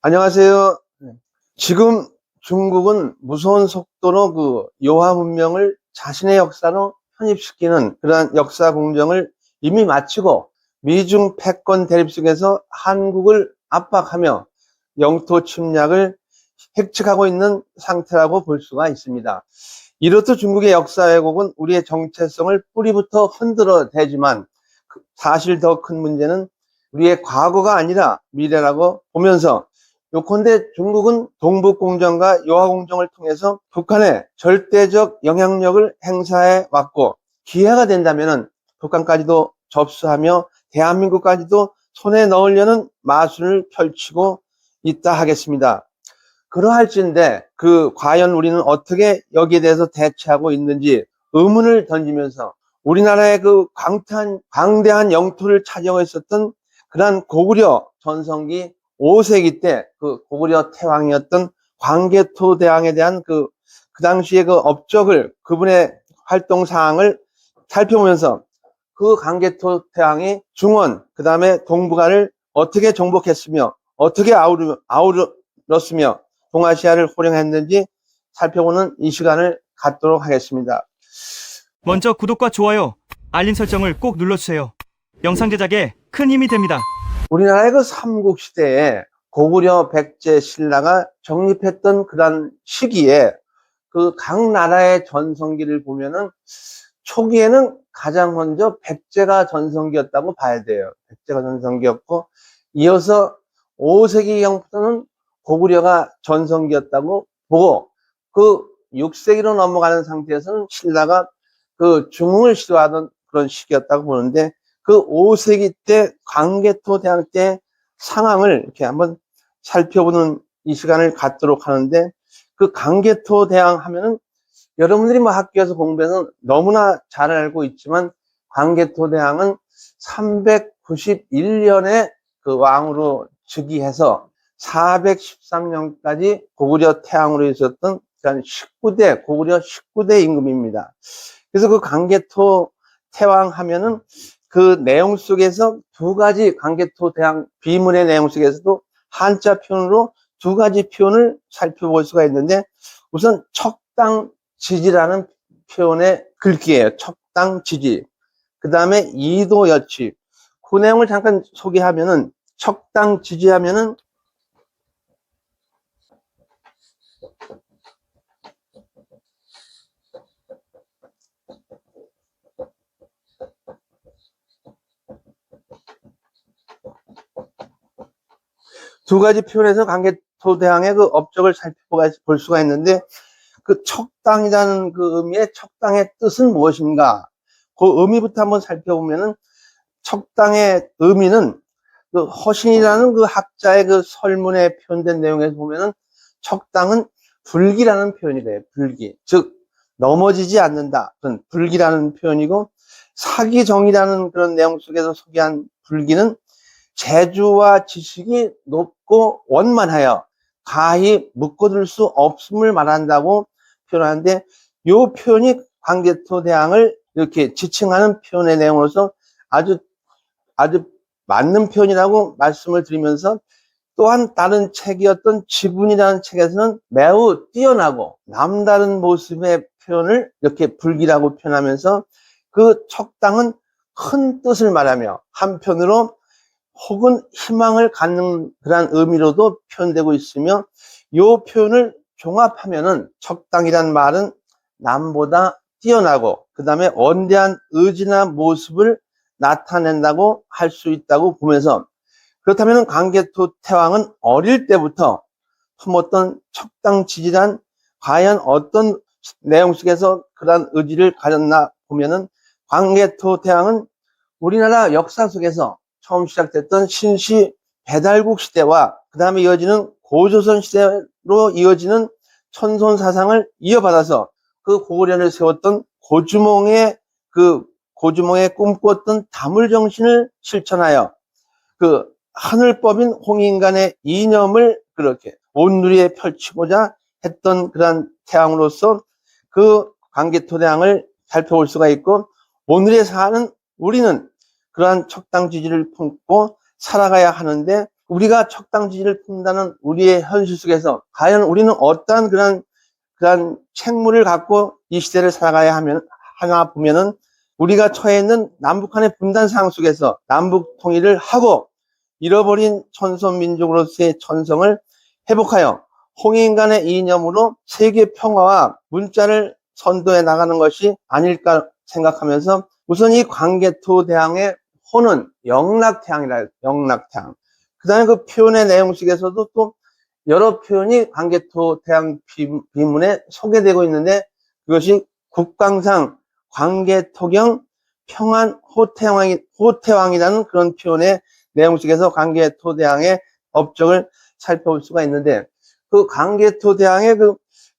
안녕하세요. 지금 중국은 무서운 속도로 요하 문명을 자신의 역사로 편입시키는 그러한 역사 공정을 이미 마치고 미중 패권 대립 속에서 한국을 압박하며 영토 침략을 획책하고 있는 상태라고 볼 수가 있습니다. 이렇듯 중국의 역사 왜곡은 우리의 정체성을 뿌리부터 흔들어 대지만 사실 더 큰 문제는 우리의 과거가 아니라 미래라고 보면서, 요컨대 중국은 동북공정과 요하공정을 통해서 북한에 절대적 영향력을 행사해 왔고, 기회가 된다면 북한까지도 접수하며 대한민국까지도 손에 넣으려는 마술을 펼치고 있다 하겠습니다. 그러할진데 과연 우리는 어떻게 여기에 대해서 대처하고 있는지 의문을 던지면서, 우리나라의 광대한 영토를 차지하고 있었던 그러한 고구려 전성기 5세기 때 고구려 태왕이었던 광개토 대왕에 대한 그 당시의 업적을, 그분의 활동 사항을 살펴보면서, 광개토 태왕이 중원, 그 다음에 동북아를 어떻게 정복했으며 어떻게 아우렀으며 동아시아를 호령했는지 살펴보는 이 시간을 갖도록 하겠습니다. 먼저 구독과 좋아요, 알림 설정을 꼭 눌러주세요. 영상 제작에 큰 힘이 됩니다. 우리나라의 삼국시대에 고구려 백제 신라가 정립했던 그런 시기에 각 나라의 전성기를 보면은 초기에는 가장 먼저 백제가 전성기였다고 봐야 돼요. 백제가 전성기였고, 이어서 5세기경부터는 고구려가 전성기였다고 보고, 6세기로 넘어가는 상태에서는 신라가 중흥을 시도하던 그런 시기였다고 보는데, 5세기 때 광개토 대왕 때 상황을 이렇게 한번 살펴보는 이 시간을 갖도록 하는데, 광개토 대왕 하면은 여러분들이 학교에서 공부해서 너무나 잘 알고 있지만, 광개토 대왕은 391년에 왕으로 즉위해서 413년까지 고구려 태왕으로 있었던 19대, 고구려 19대 임금입니다. 그래서 광개토 태왕 하면은 내용 속에서 두 가지, 광개토 대왕 비문의 내용 속에서도 한자 표현으로 두 가지 표현을 살펴볼 수가 있는데, 우선 척당지지라는 표현의 글귀예요. 척당지지. 그 다음에 이도여치. 그 내용을 잠깐 소개하면은, 척당지지하면은 두 가지 표현에서 광개토 대왕의 업적을 살펴볼 수가 있는데, 척당이라는 의미의 척당의 뜻은 무엇인가? 의미부터 한번 살펴보면은, 척당의 의미는 허신이라는 학자의 설문에 표현된 내용에서 보면은, 척당은 불기라는 표현이 돼요. 불기. 즉, 넘어지지 않는다. 그런 불기라는 표현이고, 사기정이라는 그런 내용 속에서 소개한 불기는 재주와 지식이 높고 원만하여 가히 묶어둘 수 없음을 말한다고 표현하는데, 이 표현이 광개토 대왕을 이렇게 지칭하는 표현의 내용으로서 아주 맞는 표현이라고 말씀을 드리면서, 또한 다른 책이었던 지분이라는 책에서는 매우 뛰어나고 남다른 모습의 표현을 이렇게 불기라고 표현하면서, 척당은 큰 뜻을 말하며 한편으로 혹은 희망을 갖는 그런 의미로도 표현되고 있으며, 이 표현을 종합하면은 척당이란 말은 남보다 뛰어나고 그 다음에 원대한 의지나 모습을 나타낸다고 할 수 있다고 보면서, 그렇다면 광개토 태왕은 어릴 때부터 품었던 척당지지란 과연 어떤 내용 속에서 그러한 의지를 가졌나 보면은, 광개토 태왕은 우리나라 역사 속에서 처음 시작됐던 신시 배달국 시대와 그 다음에 이어지는 고조선 시대로 이어지는 천손 사상을 이어받아서 고구려를 세웠던 고주몽의 꿈꾸었던 다물정신을 실천하여 하늘법인 홍인간의 이념을 그렇게 온누리에 펼치고자 했던 그러한 태왕으로서 광개토 대왕을 살펴볼 수가 있고, 오늘에 사는 우리는 그러한 척당지지를 품고 살아가야 하는데, 우리가 척당 지지를 품는다는 우리의 현실 속에서 과연 우리는 어떠한 그런 책무를 갖고 이 시대를 살아가야 하나 보면은 우리가 처해 있는 남북한의 분단 상황 속에서 남북 통일을 하고 잃어버린 천손민족으로서의 천성을 회복하여 홍익 간의 이념으로 세계 평화와 문자를 선도해 나가는 것이 아닐까 생각하면서 우선 이 광개토 대왕의 호는 영락태왕이라, 영락태왕. 그 다음에 그 표현의 내용 속에서도 또 여러 표현이 광개토 대왕 비문에 소개되고 있는데 그것이 국광상 광개토경 평안 호태왕이라는 그런 표현의 내용 속에서 광개토 대왕의 업적을 살펴볼 수가 있는데 그 광개토 대왕의 그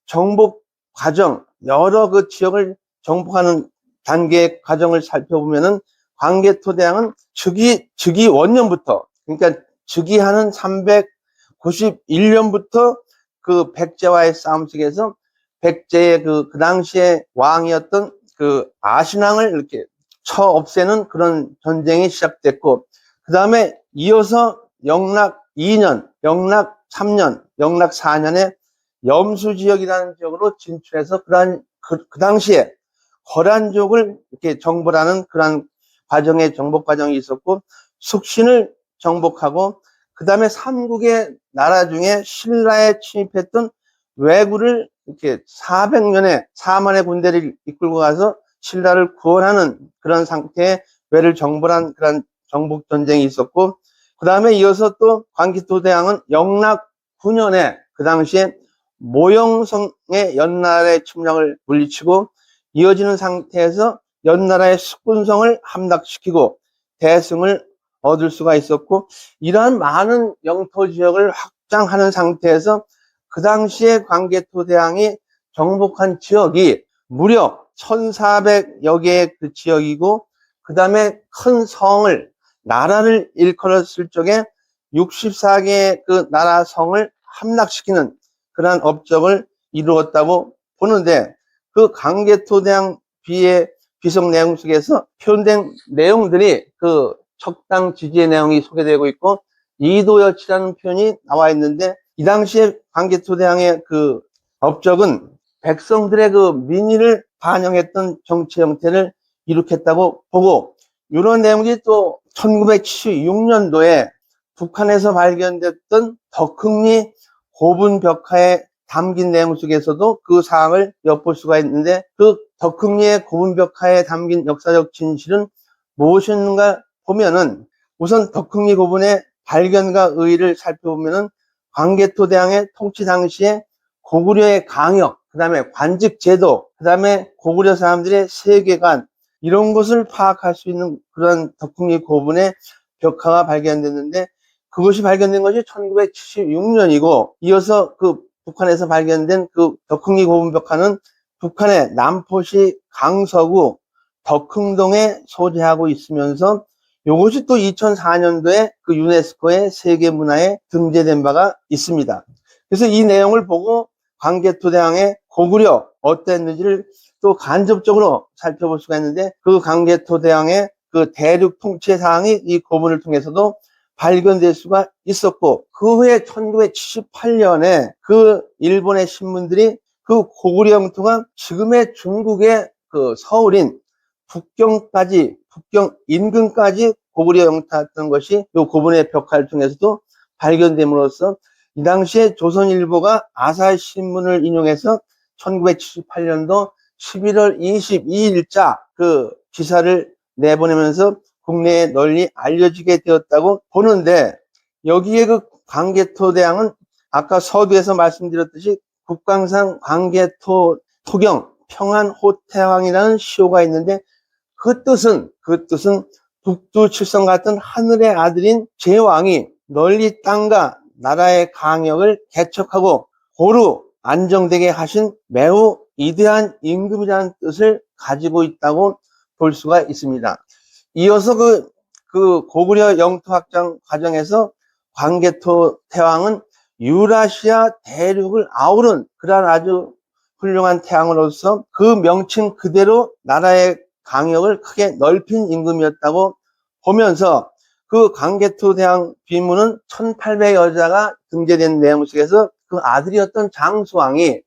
정복 과정, 여러 그 지역을 정복하는 단계의 과정을 살펴보면은 광개토 대왕은 즉위 원년부터, 그러니까 즉위하는 391년부터 그 백제와의 싸움 속에서 백제의 그 당시에 왕이었던 그 아신왕을 이렇게 쳐 없애는 그런 전쟁이 시작됐고, 그 다음에 이어서 영락 2년, 영락 3년, 영락 4년에 염수 지역이라는 지역으로 진출해서 그 당시에 거란족을 이렇게 정벌하는 그런 과정의 정복 과정이 있었고, 숙신을 정복하고, 그 다음에 삼국의 나라 중에 신라에 침입했던 왜구를 이렇게 400년의 4만의 군대를 이끌고 가서 신라를 구원하는 그런 상태의 왜를 정벌한 그런 정복 전쟁이 있었고, 그 다음에 이어서 또 광개토 대왕은 영락 9년에 그 당시에 모영성의 연나라의 침략을 물리치고 이어지는 상태에서 연나라의 숙군성을 함락시키고 대승을 얻을 수가 있었고, 이러한 많은 영토 지역을 확장하는 상태에서 그 당시에 광개토 대왕이 정복한 지역이 무려 1400여 개의 그 지역이고, 그 다음에 큰 성을, 나라를 일컬었을 적에 64개의 그 나라 성을 함락시키는 그러한 업적을 이루었다고 보는데, 그 광개토 대왕 비석 내용 속에서 표현된 내용들이 그 척당 지지의 내용이 소개되고 있고, 이도여치라는 표현이 나와 있는데, 이 당시에 광개토 대왕의 그 업적은 백성들의 그 민의를 반영했던 정치 형태를 이룩했다고 보고, 이런 내용들이 또 1976년도에 북한에서 발견됐던 덕흥리 고분 벽화에 담긴 내용 속에서도 그 사항을 엿볼 수가 있는데, 그 덕흥리의 고분 벽화에 담긴 역사적 진실은 무엇인가 보면은, 우선 덕흥리 고분의 발견과 의의를 살펴보면은 광개토 대왕의 통치 당시에 고구려의 강역, 그 다음에 관직 제도, 그 다음에 고구려 사람들의 세계관, 이런 것을 파악할 수 있는 그런 덕흥리 고분의 벽화가 발견됐는데, 그것이 발견된 것이 1976년이고, 이어서 그 북한에서 발견된 그 덕흥리 고분 벽화는 북한의 남포시 강서구 덕흥동에 소재하고 있으면서 이것이 또 2004년도에 그 유네스코의 세계문화에 등재된 바가 있습니다. 그래서 이 내용을 보고 광개토 대왕의 고구려 어땠는지를 또 간접적으로 살펴볼 수가 있는데, 그 광개토 대왕의 그 대륙 통치 사항이 이 고분을 통해서도 발견될 수가 있었고, 그 후에 1978년에 그 일본의 신문들이 그 고구려 영토가 지금의 중국의 그 서울인 북경 인근까지 고구려 영토였던 것이 이 고분의 벽화를 통해서도 발견됨으로써 이 당시에 조선일보가 아사히 신문을 인용해서 1978년도 11월 22일자 그 기사를 내보내면서 국내에 널리 알려지게 되었다고 보는데, 여기에 그 광개토 대왕은 아까 서두에서 말씀드렸듯이 국광상 광개토 토경 평안 호태왕이라는 시호가 있는데, 그 뜻은 북두칠성 같은 하늘의 아들인 제왕이 널리 땅과 나라의 강역을 개척하고 고루 안정되게 하신 매우 위대한 임금이라는 뜻을 가지고 있다고 볼 수가 있습니다. 이어서 그 고구려 영토 확장 과정에서 광개토 태왕은 유라시아 대륙을 아우른 그러한 아주 훌륭한 태왕으로서 그 명칭 그대로 나라의 강역을 크게 넓힌 임금이었다고 보면서, 그 광개토 대왕 비문은 1800여자가 등재된 내용 속에서 그 아들이었던 장수왕이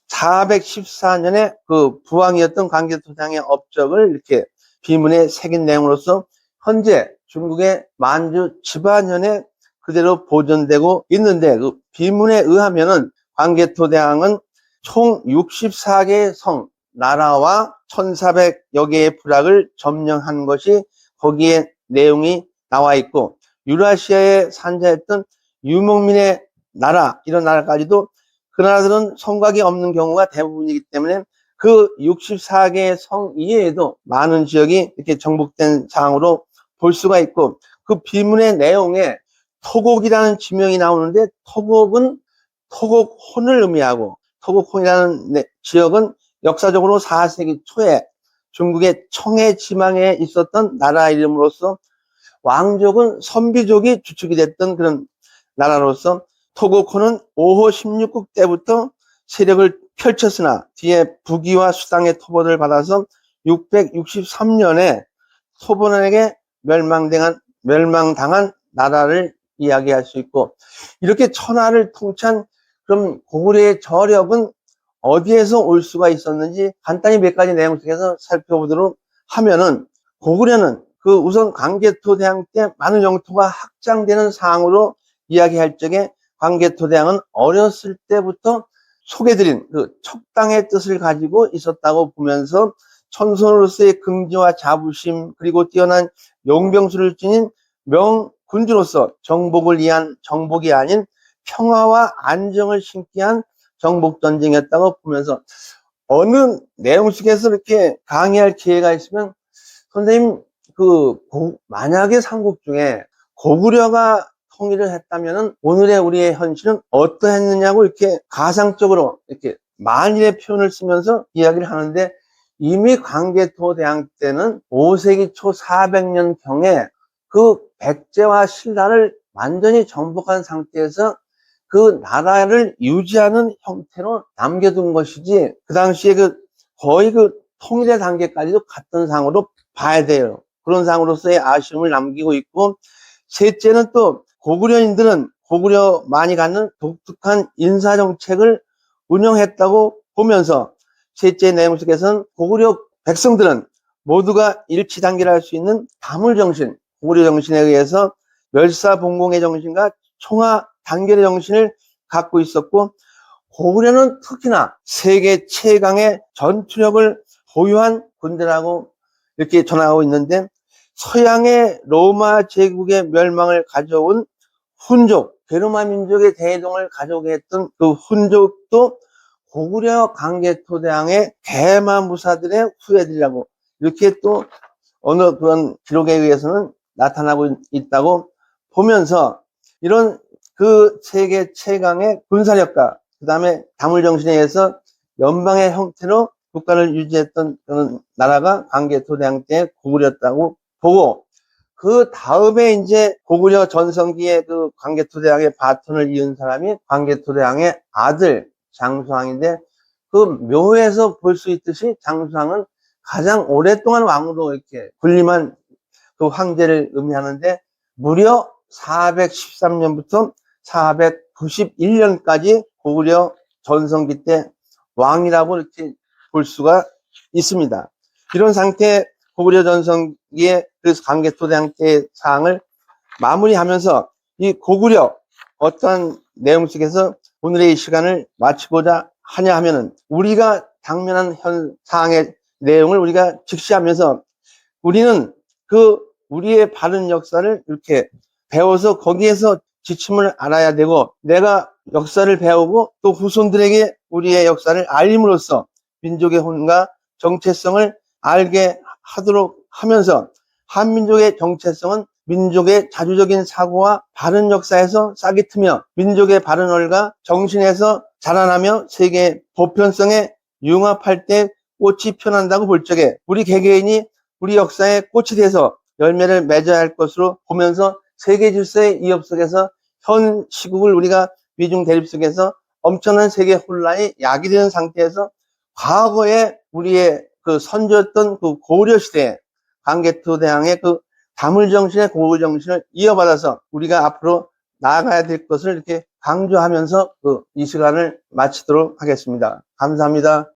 414년에 그 부왕이었던 광개토 대왕의 업적을 이렇게 비문에 새긴 내용으로서 현재 중국의 만주 지바현에 그대로 보존되고 있는데, 그 비문에 의하면은 광개토 대왕은 총 64개의 성, 나라와 1400여 개의 부락을 점령한 것이 거기에 내용이 나와 있고, 유라시아에 산자했던 유목민의 나라, 이런 나라까지도 그 나라들은 성곽이 없는 경우가 대부분이기 때문에 그 64개의 성 이외에도 많은 지역이 이렇게 정복된 상황으로 볼 수가 있고, 그 비문의 내용에 토곡이라는 지명이 나오는데, 토곡은 토곡혼을 의미하고, 토곡혼이라는 지역은 역사적으로 4세기 초에 중국의 청해 지방에 있었던 나라 이름으로서 왕족은 선비족이 주축이 됐던 그런 나라로서 토곡혼은 5호 16국 때부터 세력을 펼쳤으나 뒤에 부귀와 수당의 토벌을 받아서 663년에 토벌에게 멸망당한 나라를 이야기할 수 있고, 이렇게 천하를 통치한 그럼 고구려의 저력은 어디에서 올 수가 있었는지 간단히 몇 가지 내용 속에서 살펴보도록 하면은, 고구려는 그 우선 광개토 대왕 때 많은 영토가 확장되는 상황으로 이야기할 적에 광개토 대왕은 어렸을 때부터 소개드린 그 척당의 뜻을 가지고 있었다고 보면서 천손으로서의 긍지와 자부심, 그리고 뛰어난 용병수를 지닌 명군주로서 정복을 위한 정복이 아닌 평화와 안정을 심기 위한 정복전쟁이었다고 보면서, 어느 내용 속에서 이렇게 강의할 기회가 있으면 선생님, 만약에 삼국 중에 고구려가 통일을 했다면은 오늘의 우리의 현실은 어떠했느냐고 이렇게 가상적으로 이렇게 만일의 표현을 쓰면서 이야기를 하는데, 이미 광개토 대왕 때는 5세기 초 400년 경에 그 백제와 신라를 완전히 정복한 상태에서 그 나라를 유지하는 형태로 남겨둔 것이지, 그 당시에 거의 통일의 단계까지도 갔던 상으로 봐야 돼요. 그런 상으로서의 아쉬움을 남기고 있고, 셋째는 또 고구려인들은 고구려만이 갖는 독특한 인사정책을 운영했다고 보면서, 셋째 내용 속에서는 고구려 백성들은 모두가 일치단계를 할 수 있는 다물정신, 고구려 정신에 의해서 멸사봉공의 정신과 총화 단결의 정신을 갖고 있었고, 고구려는 특히나 세계 최강의 전투력을 보유한 군대라고 이렇게 전하고 있는데, 서양의 로마 제국의 멸망을 가져온 훈족, 게르만 민족의 대동을 가져오게 했던 그 훈족도 고구려 광개토 대왕의 대마무사들의 후예들이라고 이렇게 또 어느 그런 기록에 의해서는 나타나고 있다고 보면서, 이런 그 세계 최강의 군사력과 그 다음에 다물정신에 의해서 연방의 형태로 국가를 유지했던 그런 나라가 광개토 대왕 때 고구려였다고 보고, 그 다음에 이제 고구려 전성기에 그 광개토 대왕의 바톤을 이은 사람이 광개토 대왕의 아들 장수왕인데, 그 묘에서 볼 수 있듯이 장수왕은 가장 오랫동안 왕으로 이렇게 군림한 그 황제를 의미하는데, 무려 413년부터 491년까지 고구려 전성기 때 왕이라고 이렇게 볼 수가 있습니다. 이런 상태 고구려 전성기의 그래서 광개토 대왕 때의 사항을 마무리하면서, 이 고구려 어떠한 내용 속에서 오늘의 이 시간을 마치고자 하냐 하면은, 우리가 당면한 현 상황의 내용을 우리가 직시하면서 우리는 우리의 바른 역사를 이렇게 배워서 거기에서 지침을 알아야 되고, 내가 역사를 배우고 또 후손들에게 우리의 역사를 알림으로써 민족의 혼과 정체성을 알게 하도록 하면서, 한민족의 정체성은 민족의 자주적인 사고와 바른 역사에서 싹이 트며 민족의 바른 얼과 정신에서 자라나며 세계의 보편성에 융합할 때 꽃이 피어난다고 볼 적에, 우리 개개인이 우리 역사의 꽃이 돼서 열매를 맺어야 할 것으로 보면서, 세계 질서의 이업 속에서 현 시국을 우리가 미중 대립 속에서 엄청난 세계 혼란이 야기되는 상태에서 과거에 우리의 그 선조였던 그 고구려 시대에 광개토 대왕의 그 다물 정신의 고을 정신을 이어받아서 우리가 앞으로 나아가야 될 것을 이렇게 강조하면서 이 시간을 마치도록 하겠습니다. 감사합니다.